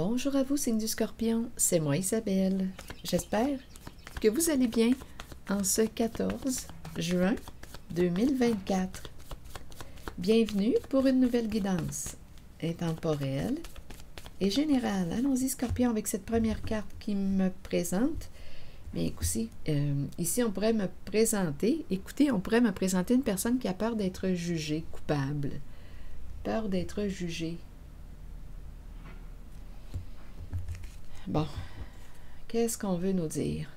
Bonjour à vous, signe du Scorpion, c'est moi Isabelle. J'espère que vous allez bien en ce 14 juin 2024. Bienvenue pour une nouvelle guidance intemporelle et générale. Allons-y Scorpion avec cette première carte qui me présente. Bien écoutez, ici on pourrait me présenter, une personne qui a peur d'être jugée coupable. Peur d'être jugée. Bon, qu'est-ce qu'on veut nous dire?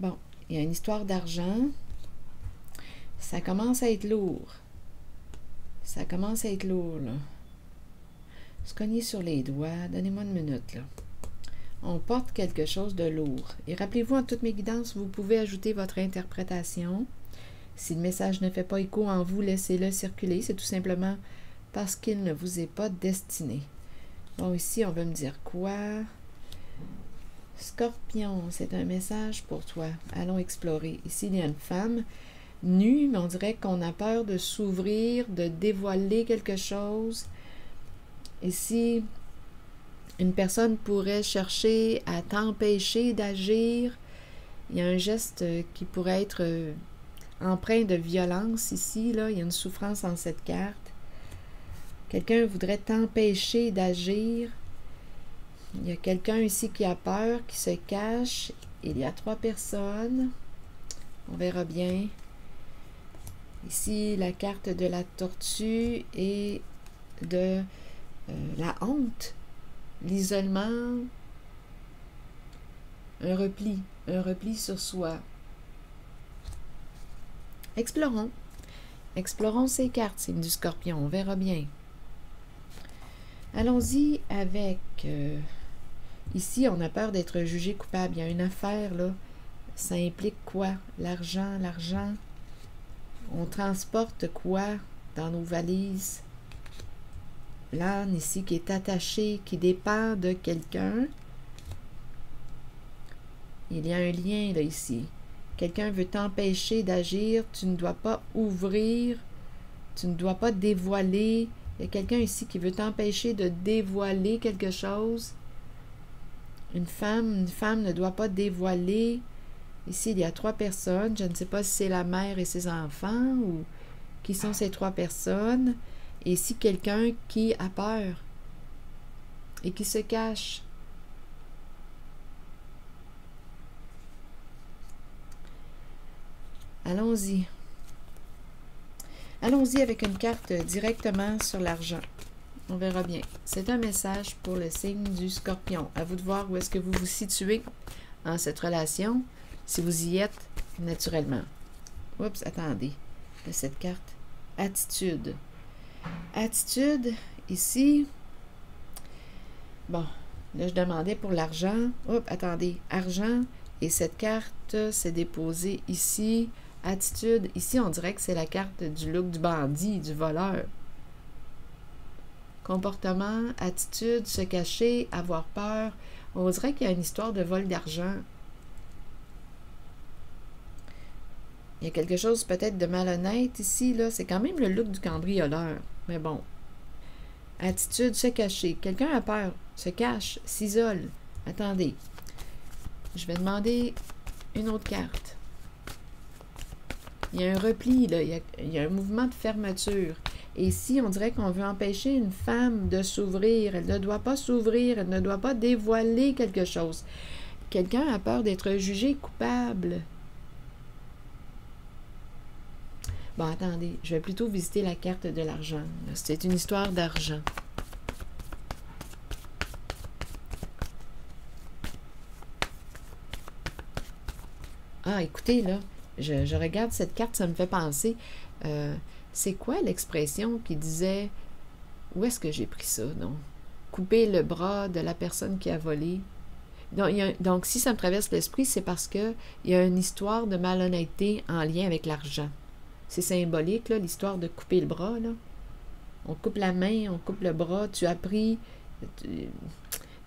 Bon, il y a une histoire d'argent. Ça commence à être lourd. Ça commence à être lourd, là. Se cogner sur les doigts. Donnez-moi une minute, là. On porte quelque chose de lourd. Et rappelez-vous, en toutes mes guidances, vous pouvez ajouter votre interprétation. Si le message ne fait pas écho en vous, laissez-le circuler. C'est tout simplement parce qu'il ne vous est pas destiné. Bon, ici, on veut me dire quoi? Scorpion, c'est un message pour toi. Allons explorer. Ici, il y a une femme nue, mais on dirait qu'on a peur de s'ouvrir, de dévoiler quelque chose. Ici, une personne pourrait chercher à t'empêcher d'agir. Il y a un geste qui pourrait être empreint de violence ici. Là. Il y a une souffrance en cette carte. Quelqu'un voudrait t'empêcher d'agir. Il y a quelqu'un ici qui a peur, qui se cache. Il y a 3 personnes. On verra bien. Ici, la carte de la tortue et de la honte, l'isolement, un repli sur soi. Explorons. Explorons ces cartes, signe du Scorpion. On verra bien. Allons-y avec... ici, on a peur d'être jugé coupable. Il y a une affaire, là. Ça implique quoi? L'argent, l'argent. On transporte quoi dans nos valises? L'âne ici qui est attaché, qui dépend de quelqu'un. Il y a un lien, là, ici. Quelqu'un veut t'empêcher d'agir. Tu ne dois pas ouvrir. Tu ne dois pas dévoiler. Il y a quelqu'un ici qui veut t'empêcher de dévoiler quelque chose. Une femme ne doit pas dévoiler. Ici, il y a 3 personnes. Je ne sais pas si c'est la mère et ses enfants ou qui sont ces 3 personnes. Et ici, quelqu'un qui a peur et qui se cache. Allons-y. Allons-y avec une carte directement sur l'argent. On verra bien. C'est un message pour le signe du Scorpion. À vous de voir où est-ce que vous vous situez en cette relation, si vous y êtes naturellement. Oups, attendez. De cette carte. Attitude. Attitude, ici. Bon, là, je demandais pour l'argent. Oups, attendez. Argent. Et cette carte s'est déposée ici. Attitude, ici, on dirait que c'est la carte du look du bandit, du voleur. Comportement, attitude, se cacher, avoir peur. On dirait qu'il y a une histoire de vol d'argent. Il y a quelque chose peut-être de malhonnête ici, là. C'est quand même le look du cambrioleur. Mais bon. Attitude, se cacher. Quelqu'un a peur, se cache, s'isole. Attendez. Je vais demander une autre carte. Il y a un repli, là. Il y a un mouvement de fermeture. Et ici, on dirait qu'on veut empêcher une femme de s'ouvrir. Elle ne doit pas s'ouvrir. Elle ne doit pas dévoiler quelque chose. Quelqu'un a peur d'être jugé coupable. Bon, attendez. Je vais plutôt visiter la carte de l'argent. C'est une histoire d'argent. Ah, écoutez, là. Je regarde cette carte, ça me fait penser, c'est quoi l'expression qui disait, où est-ce que j'ai pris ça, non? Couper le bras de la personne qui a volé. Donc si ça me traverse l'esprit, c'est parce qu'il y a une histoire de malhonnêteté en lien avec l'argent. C'est symbolique, là, l'histoire de couper le bras, là. On coupe la main, on coupe le bras, tu as pris...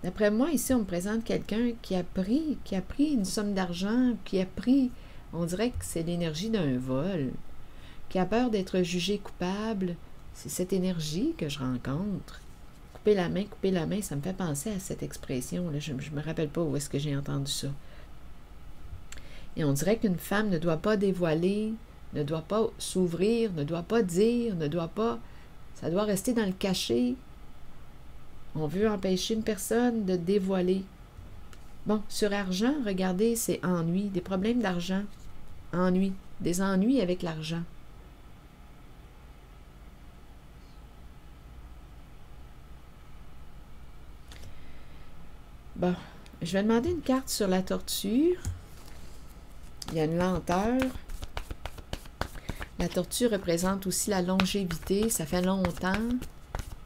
D'après moi, ici, on me présente quelqu'un qui a pris une somme d'argent, qui a pris... On dirait que c'est l'énergie d'un vol, qui a peur d'être jugé coupable. C'est cette énergie que je rencontre. Couper la main, ça me fait penser à cette expression-là. Je ne me rappelle pas où est-ce que j'ai entendu ça. Et on dirait qu'une femme ne doit pas dévoiler, ne doit pas s'ouvrir, ne doit pas dire, ne doit pas... Ça doit rester dans le cachet. On veut empêcher une personne de dévoiler. Bon, sur argent, regardez, c'est ennui, des problèmes d'argent. Ennui, des ennuis avec l'argent. Bon, je vais demander une carte sur la tortue. Il y a une lenteur. La tortue représente aussi la longévité. Ça fait longtemps.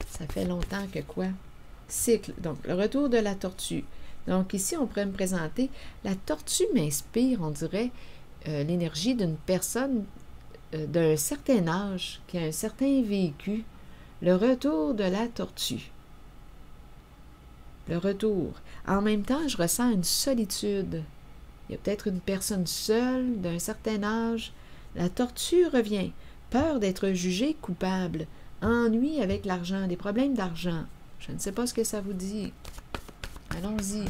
Ça fait longtemps que quoi? Cycle. Donc, le retour de la tortue. Donc, ici, on pourrait me présenter. La tortue m'inspire, on dirait, l'énergie d'une personne d'un certain âge, qui a un certain vécu. Le retour de la tortue. Le retour. En même temps, je ressens une solitude. Il y a peut-être une personne seule, d'un certain âge. La tortue revient. Peur d'être jugée coupable. Ennui avec l'argent, des problèmes d'argent. Je ne sais pas ce que ça vous dit. Allons-y.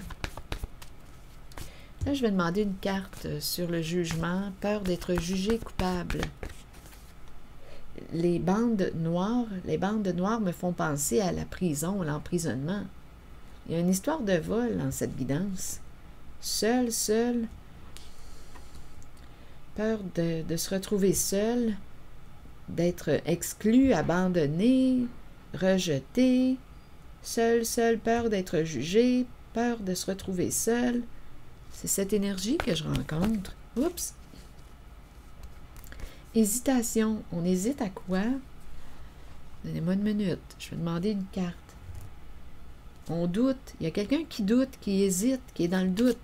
Là, je vais demander une carte sur le jugement. Peur d'être jugée coupable. Les bandes noires me font penser à la prison, l'emprisonnement. Il y a une histoire de vol dans cette guidance. Seul, peur de se retrouver seul, d'être exclu, abandonné, rejeté, seul, peur d'être jugé, peur de se retrouver seul. C'est cette énergie que je rencontre. Oups! Hésitation. On hésite à quoi? Donnez-moi une minute. Je vais demander une carte. On doute. Il y a quelqu'un qui doute, qui hésite, qui est dans le doute,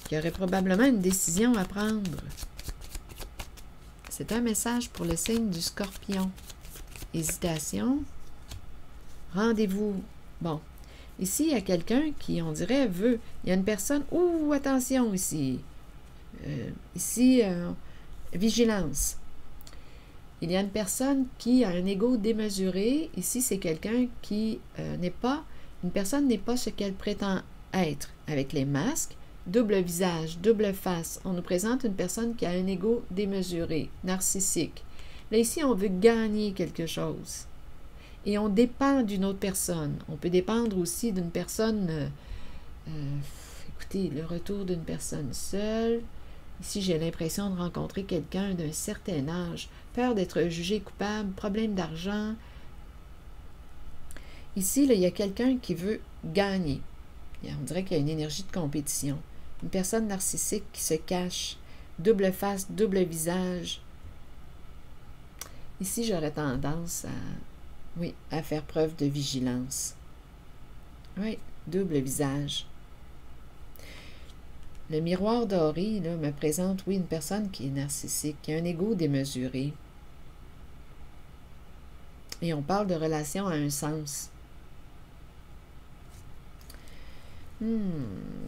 qui aurait probablement une décision à prendre. C'est un message pour le signe du Scorpion. Hésitation. Rendez-vous. Bon. Ici, il y a quelqu'un qui, on dirait, veut. Il y a une personne... Ouh, attention ici. Vigilance. Il y a une personne qui a un ego démesuré. Ici, c'est quelqu'un qui n'est pas... Une personne n'est pas ce qu'elle prétend être. Avec les masques, double visage, double face. On nous présente une personne qui a un ego démesuré, narcissique. Là, ici, on veut gagner quelque chose. Et on dépend d'une autre personne. On peut dépendre aussi d'une personne... écoutez, le retour d'une personne seule. Ici, j'ai l'impression de rencontrer quelqu'un d'un certain âge. Peur d'être jugé coupable, problème d'argent. Ici, là, il y a quelqu'un qui veut gagner. On dirait qu'il y a une énergie de compétition. Une personne narcissique qui se cache. Double face, double visage. Ici, j'aurais tendance à faire preuve de vigilance. Oui, double visage. Le miroir doré là, me présente, oui, une personne qui est narcissique, qui a un ego démesuré. Et on parle de relation à un sens.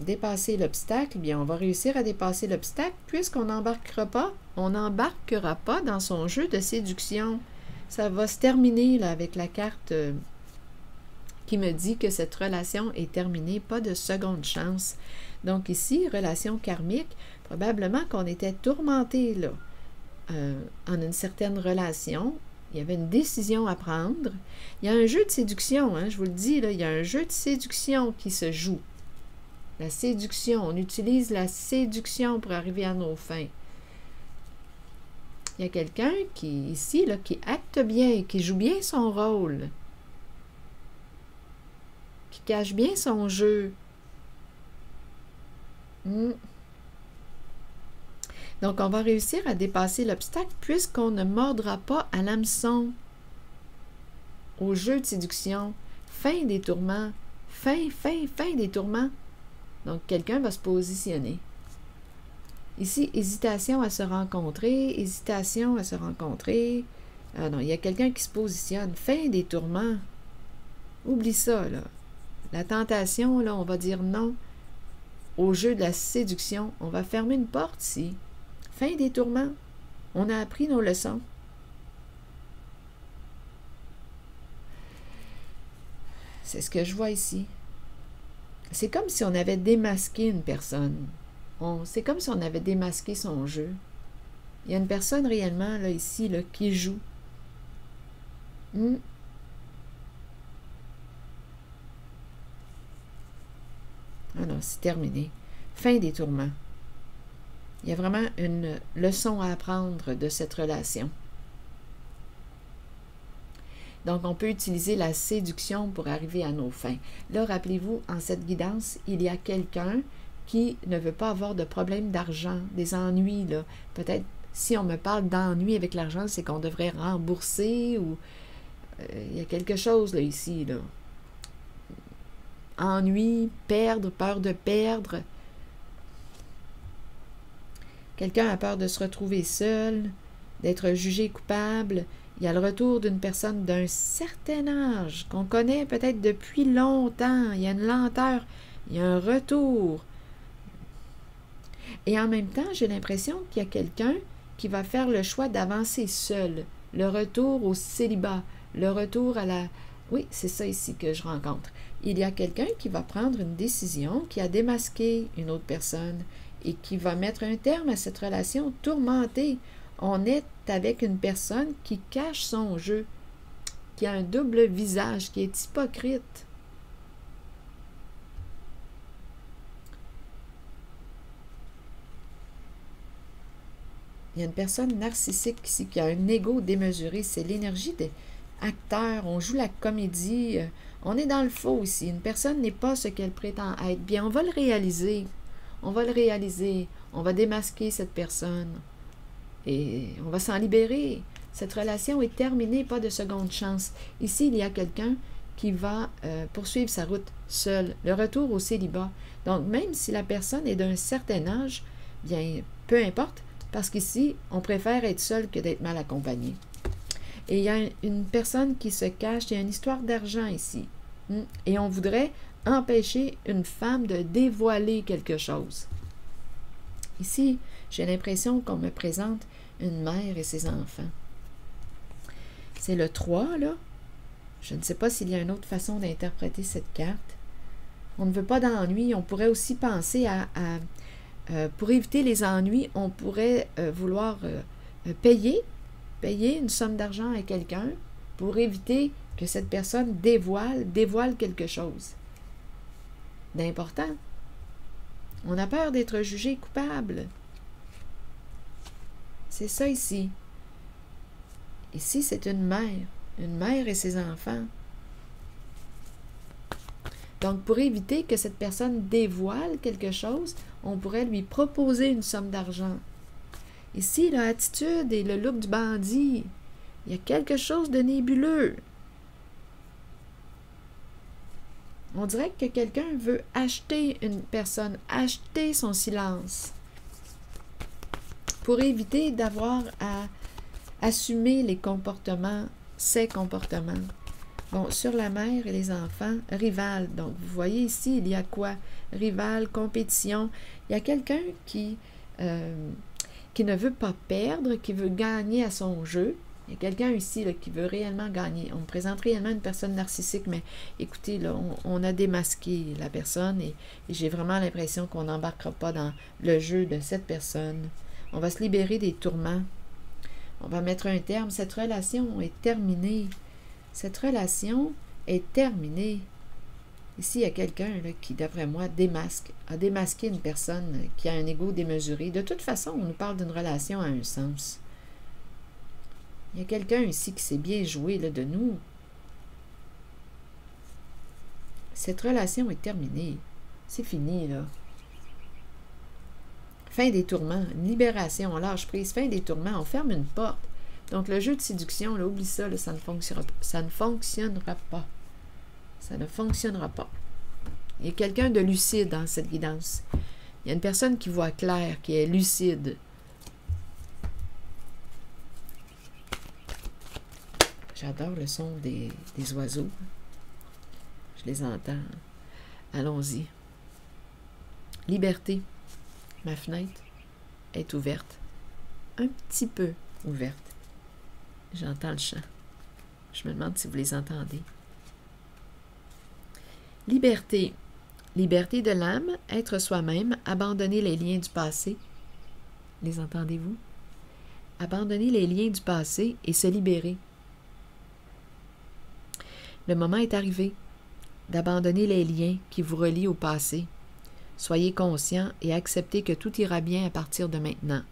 Dépasser l'obstacle, bien, on va réussir à dépasser l'obstacle puisqu'on n'embarquera pas dans son jeu de séduction. Ça va se terminer là, avec la carte qui me dit que cette relation est terminée, pas de seconde chance. Donc ici, relation karmique, probablement qu'on était tourmenté là, en une certaine relation. Il y avait une décision à prendre. Il y a un jeu de séduction, hein, je vous le dis, là, il y a un jeu de séduction qui se joue. La séduction, on utilise la séduction pour arriver à nos fins. Il y a quelqu'un qui, ici, là, qui acte bien, qui joue bien son rôle, qui cache bien son jeu. Donc, on va réussir à dépasser l'obstacle puisqu'on ne mordra pas à l'hameçon. Au jeu de séduction, fin des tourments, fin des tourments. Donc, quelqu'un va se positionner. Ici, hésitation à se rencontrer, hésitation à se rencontrer. Ah non, il y a quelqu'un qui se positionne. Fin des tourments. Oublie ça, là. La tentation, là, on va dire non. Au jeu de la séduction, on va fermer une porte ici. Fin des tourments. On a appris nos leçons. C'est ce que je vois ici. C'est comme si on avait démasqué une personne. C'est comme si on avait démasqué son jeu. Il y a une personne réellement, là, ici, là, qui joue. Ah non, c'est terminé. Fin des tourments. Il y a vraiment une leçon à apprendre de cette relation. Donc, on peut utiliser la séduction pour arriver à nos fins. Là, rappelez-vous, en cette guidance, il y a quelqu'un qui ne veut pas avoir de problème d'argent, des ennuis, là. Peut-être, si on me parle d'ennuis avec l'argent, c'est qu'on devrait rembourser ou... il y a quelque chose, là, ici, là. Ennui, perdre, peur de perdre. Quelqu'un a peur de se retrouver seul, d'être jugé coupable. Il y a le retour d'une personne d'un certain âge, qu'on connaît peut-être depuis longtemps. Il y a une lenteur, il y a un retour. Et en même temps, j'ai l'impression qu'il y a quelqu'un qui va faire le choix d'avancer seul. Le retour au célibat, le retour à la... Oui, c'est ça ici que je rencontre. Il y a quelqu'un qui va prendre une décision, qui a démasqué une autre personne et qui va mettre un terme à cette relation tourmentée. On est avec une personne qui cache son jeu, qui a un double visage, qui est hypocrite. Il y a une personne narcissique ici qui a un ego démesuré. C'est l'énergie des acteurs. On joue la comédie. On est dans le faux ici. Une personne n'est pas ce qu'elle prétend être. Bien, on va le réaliser. On va le réaliser. On va démasquer cette personne. Et on va s'en libérer. Cette relation est terminée, pas de seconde chance. Ici, il y a quelqu'un qui va poursuivre sa route seul. Le retour au célibat. Donc, même si la personne est d'un certain âge, bien, peu importe, parce qu'ici, on préfère être seul que d'être mal accompagné. Et il y a une personne qui se cache, il y a une histoire d'argent ici. Et on voudrait empêcher une femme de dévoiler quelque chose. Ici, j'ai l'impression qu'on me présente une mère et ses enfants. C'est le 3, là. Je ne sais pas s'il y a une autre façon d'interpréter cette carte. On ne veut pas d'ennui. On pourrait aussi penser pour éviter les ennuis, on pourrait vouloir payer une somme d'argent à quelqu'un pour éviter que cette personne dévoile quelque chose d'important. On a peur d'être jugé coupable. C'est ça ici. Ici, c'est une mère et ses enfants. Donc, pour éviter que cette personne dévoile quelque chose, on pourrait lui proposer une somme d'argent. Ici, l'attitude et le look du bandit, il y a quelque chose de nébuleux. On dirait que quelqu'un veut acheter une personne, acheter son silence, pour éviter d'avoir à assumer ses comportements. Bon, sur la mère et les enfants, rival. Donc, vous voyez ici, il y a quoi? Rival, compétition. Il y a quelqu'un qui ne veut pas perdre, qui veut gagner à son jeu. Il y a quelqu'un ici là, qui veut réellement gagner. On me présente réellement une personne narcissique, mais écoutez, là, on a démasqué la personne et j'ai vraiment l'impression qu'on n'embarquera pas dans le jeu de cette personne. On va se libérer des tourments. On va mettre un terme. Cette relation est terminée. Cette relation est terminée. Ici, il y a quelqu'un qui, d'après moi, a démasqué une personne qui a un ego démesuré. De toute façon, on nous parle d'une relation à un sens. Il y a quelqu'un ici qui s'est bien joué là, de nous. Cette relation est terminée. C'est fini, là. Fin des tourments, libération, on lâche prise, fin des tourments, on ferme une porte. Donc, le jeu de séduction, là, oublie ça, là, ça ne fonctionnera pas. Ça ne fonctionnera pas. Ça ne fonctionnera pas. Il y a quelqu'un de lucide dans cette guidance. Il y a une personne qui voit clair, qui est lucide. J'adore le son des oiseaux. Je les entends. Allons-y. Liberté. Ma fenêtre est ouverte. Un petit peu ouverte. J'entends le chant. Je me demande si vous les entendez. Liberté. Liberté de l'âme, être soi-même, abandonner les liens du passé. Les entendez-vous? Abandonner les liens du passé et se libérer. Le moment est arrivé d'abandonner les liens qui vous relient au passé. Soyez conscient et acceptez que tout ira bien à partir de maintenant.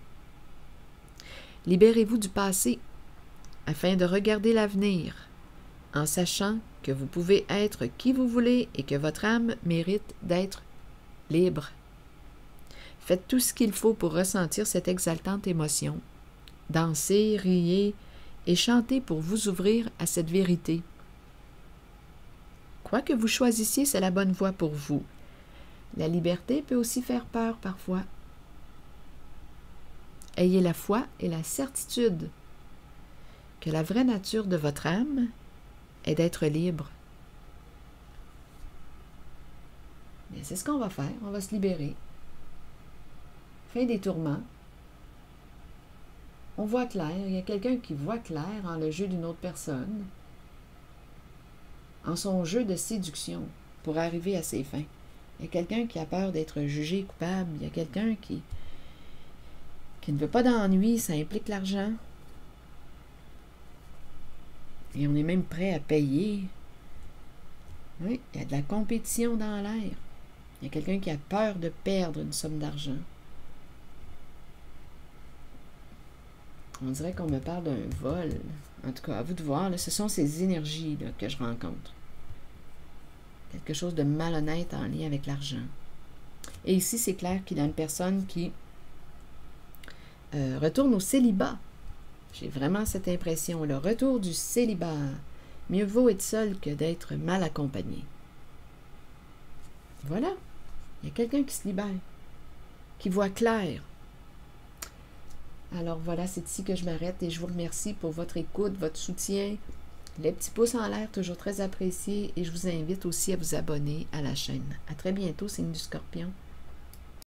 Libérez-vous du passé afin de regarder l'avenir en sachant que vous pouvez être qui vous voulez et que votre âme mérite d'être libre. Faites tout ce qu'il faut pour ressentir cette exaltante émotion. Dansez, riez et chantez pour vous ouvrir à cette vérité. Quoi que vous choisissiez, c'est la bonne voie pour vous. La liberté peut aussi faire peur parfois. Ayez la foi et la certitude que la vraie nature de votre âme est d'être libre. Mais c'est ce qu'on va faire, on va se libérer. Fin des tourments. On voit clair, il y a quelqu'un qui voit clair en le jeu d'une autre personne, en son jeu de séduction pour arriver à ses fins. Il y a quelqu'un qui a peur d'être jugé coupable, il y a quelqu'un qui ne veut pas d'ennui, ça implique l'argent. Et on est même prêt à payer. Oui, il y a de la compétition dans l'air. Il y a quelqu'un qui a peur de perdre une somme d'argent. On dirait qu'on me parle d'un vol. En tout cas, à vous de voir, là, ce sont ces énergies là, que je rencontre. Quelque chose de malhonnête en lien avec l'argent. Et ici, c'est clair qu'il y a une personne qui retourne au célibat. J'ai vraiment cette impression, le retour du célibat. Mieux vaut être seul que d'être mal accompagné. Voilà, il y a quelqu'un qui se libère, qui voit clair. Alors voilà, c'est ici que je m'arrête et je vous remercie pour votre écoute, votre soutien, les petits pouces en l'air, toujours très appréciés, et je vous invite aussi à vous abonner à la chaîne. À très bientôt, signe du Scorpion.